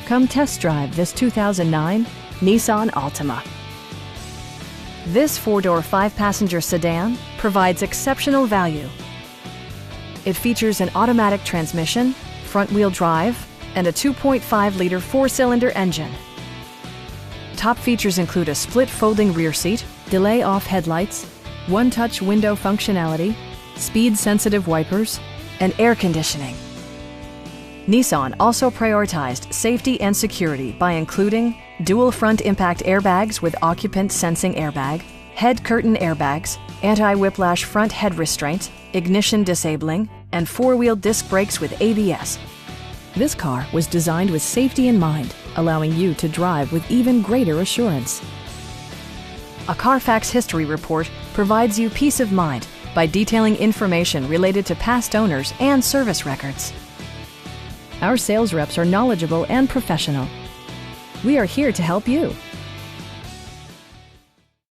Come test drive this 2009 Nissan Altima. This four-door, five-passenger sedan provides exceptional value. It features an automatic transmission, front-wheel drive, and a 2.5-liter four-cylinder engine. Top features include a split folding rear seat, delay-off headlights, one-touch window functionality, speed-sensitive wipers, and air conditioning. Nissan also prioritized safety and security by including dual front impact airbags with occupant sensing airbag, head curtain airbags, anti-whiplash front head restraints, ignition disabling, and four-wheel disc brakes with ABS. This car was designed with safety in mind, allowing you to drive with even greater assurance. A Carfax history report provides you peace of mind by detailing information related to past owners and service records. Our sales reps are knowledgeable and professional. We are here to help you.